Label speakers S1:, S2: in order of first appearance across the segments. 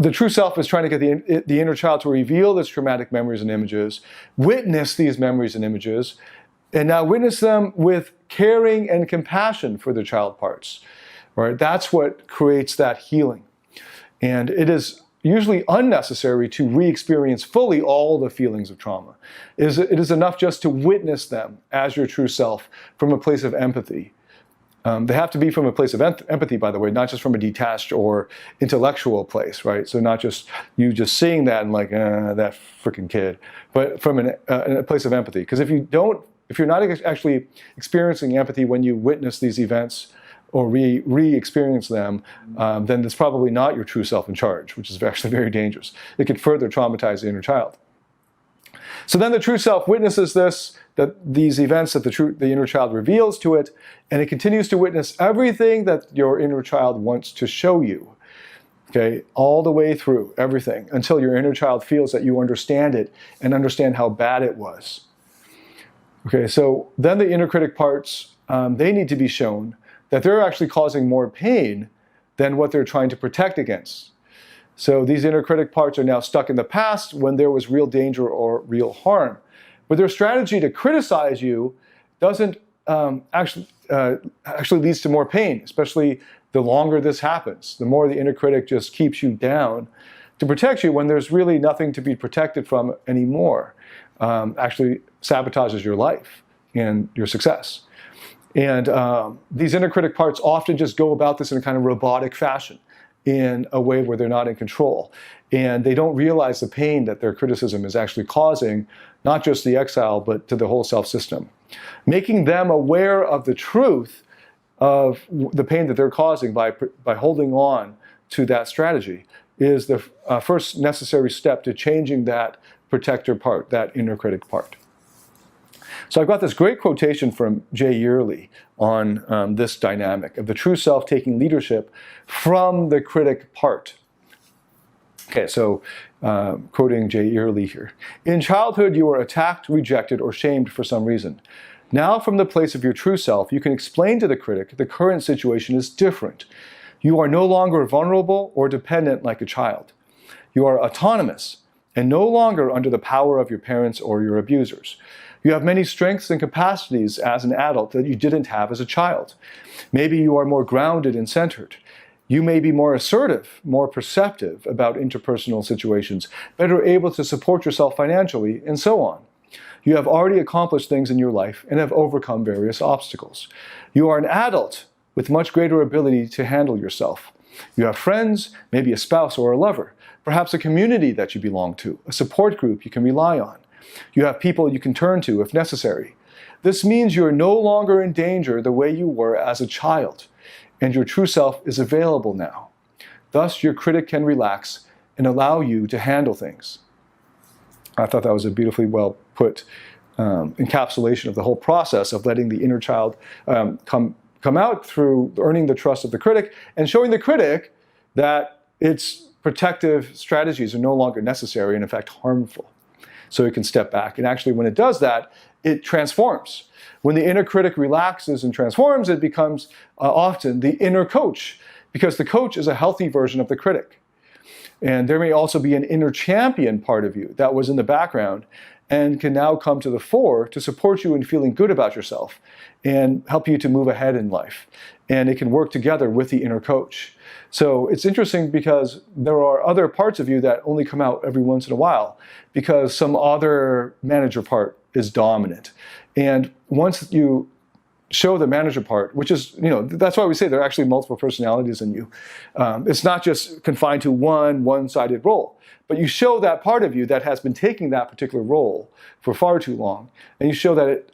S1: The true self is trying to get the inner child to reveal its traumatic memories and images, witness these memories and images, and now witness them with caring and compassion for the child parts. Right? That's what creates that healing. And it is usually unnecessary to re-experience fully all the feelings of trauma. It is enough just to witness them as your true self from a place of empathy. They have to be from a place of empathy, by the way, not just from a detached or intellectual place, right? So not just you just seeing that and like, that freaking kid, but from a place of empathy. Because if you're not actually experiencing empathy when you witness these events or re-experience them, then it's probably not your true self in charge, which is actually very dangerous. It could further traumatize the inner child. So then the true self witnesses these events that the inner child reveals to it, and it continues to witness everything that your inner child wants to show you. Okay, all the way through, everything, until your inner child feels that you understand it and understand how bad it was. Okay, so then the inner critic parts, they need to be shown that they're actually causing more pain than what they're trying to protect against. So these inner critic parts are now stuck in the past when there was real danger or real harm. But their strategy to criticize you doesn't actually leads to more pain, especially the longer this happens. The more the inner critic just keeps you down to protect you when there's really nothing to be protected from anymore. Actually sabotages your life and your success. And these inner critic parts often just go about this in a kind of robotic fashion, in a way where they're not in control. And they don't realize the pain that their criticism is actually causing, not just the exile, but to the whole self-system. Making them aware of the truth of the pain that they're causing by holding on to that strategy is the first necessary step to changing that protector part, that inner critic part. So I've got this great quotation from Jay Yearley on this dynamic of the true self taking leadership from the critic part. Okay, so quoting Jay Yearley here. In childhood, you were attacked, rejected, or shamed for some reason. Now, from the place of your true self, you can explain to the critic the current situation is different. You are no longer vulnerable or dependent like a child. You are autonomous and no longer under the power of your parents or your abusers. You have many strengths and capacities as an adult that you didn't have as a child. Maybe you are more grounded and centered. You may be more assertive, more perceptive about interpersonal situations, better able to support yourself financially, and so on. You have already accomplished things in your life and have overcome various obstacles. You are an adult with much greater ability to handle yourself. You have friends, maybe a spouse or a lover, perhaps a community that you belong to, a support group you can rely on. You have people you can turn to if necessary. This means you are no longer in danger the way you were as a child, and your true self is available now. Thus, your critic can relax and allow you to handle things. I thought that was a beautifully well put encapsulation of the whole process of letting the inner child come out through earning the trust of the critic and showing the critic that its protective strategies are no longer necessary and in fact harmful. So it can step back. And actually when it does that, it transforms. When the inner critic relaxes and transforms, it becomes often the inner coach, because the coach is a healthy version of the critic. And there may also be an inner champion part of you that was in the background and can now come to the fore to support you in feeling good about yourself and help you to move ahead in life. And it can work together with the inner coach. So it's interesting because there are other parts of you that only come out every once in a while because some other manager part is dominant. And once you show the manager part, which is, that's why we say there are actually multiple personalities in you. It's not just confined to one-sided role, but you show that part of you that has been taking that particular role for far too long, and you show that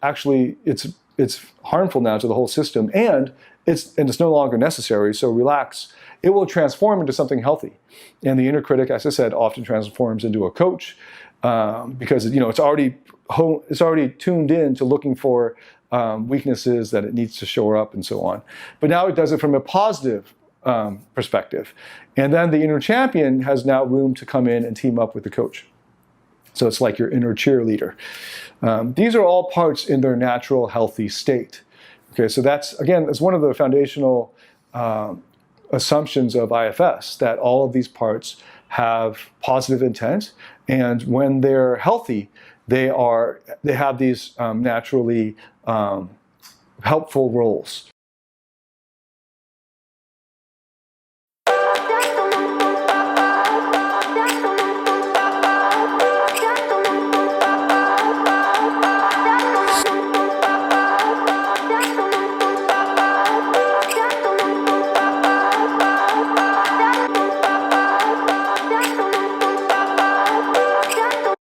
S1: it's harmful now to the whole system, and it's no longer necessary. So relax. It will transform into something healthy, and the inner critic, as I said, often transforms into a coach because it's already tuned in to looking for weaknesses that it needs to shore up and so on. But now it does it from a positive perspective. And then the inner champion has now room to come in and team up with the coach. So it's like your inner cheerleader. These are all parts in their natural, healthy state. Okay, so that's one of the foundational assumptions of IFS, that all of these parts have positive intent, and when they're healthy, they have these naturally helpful roles.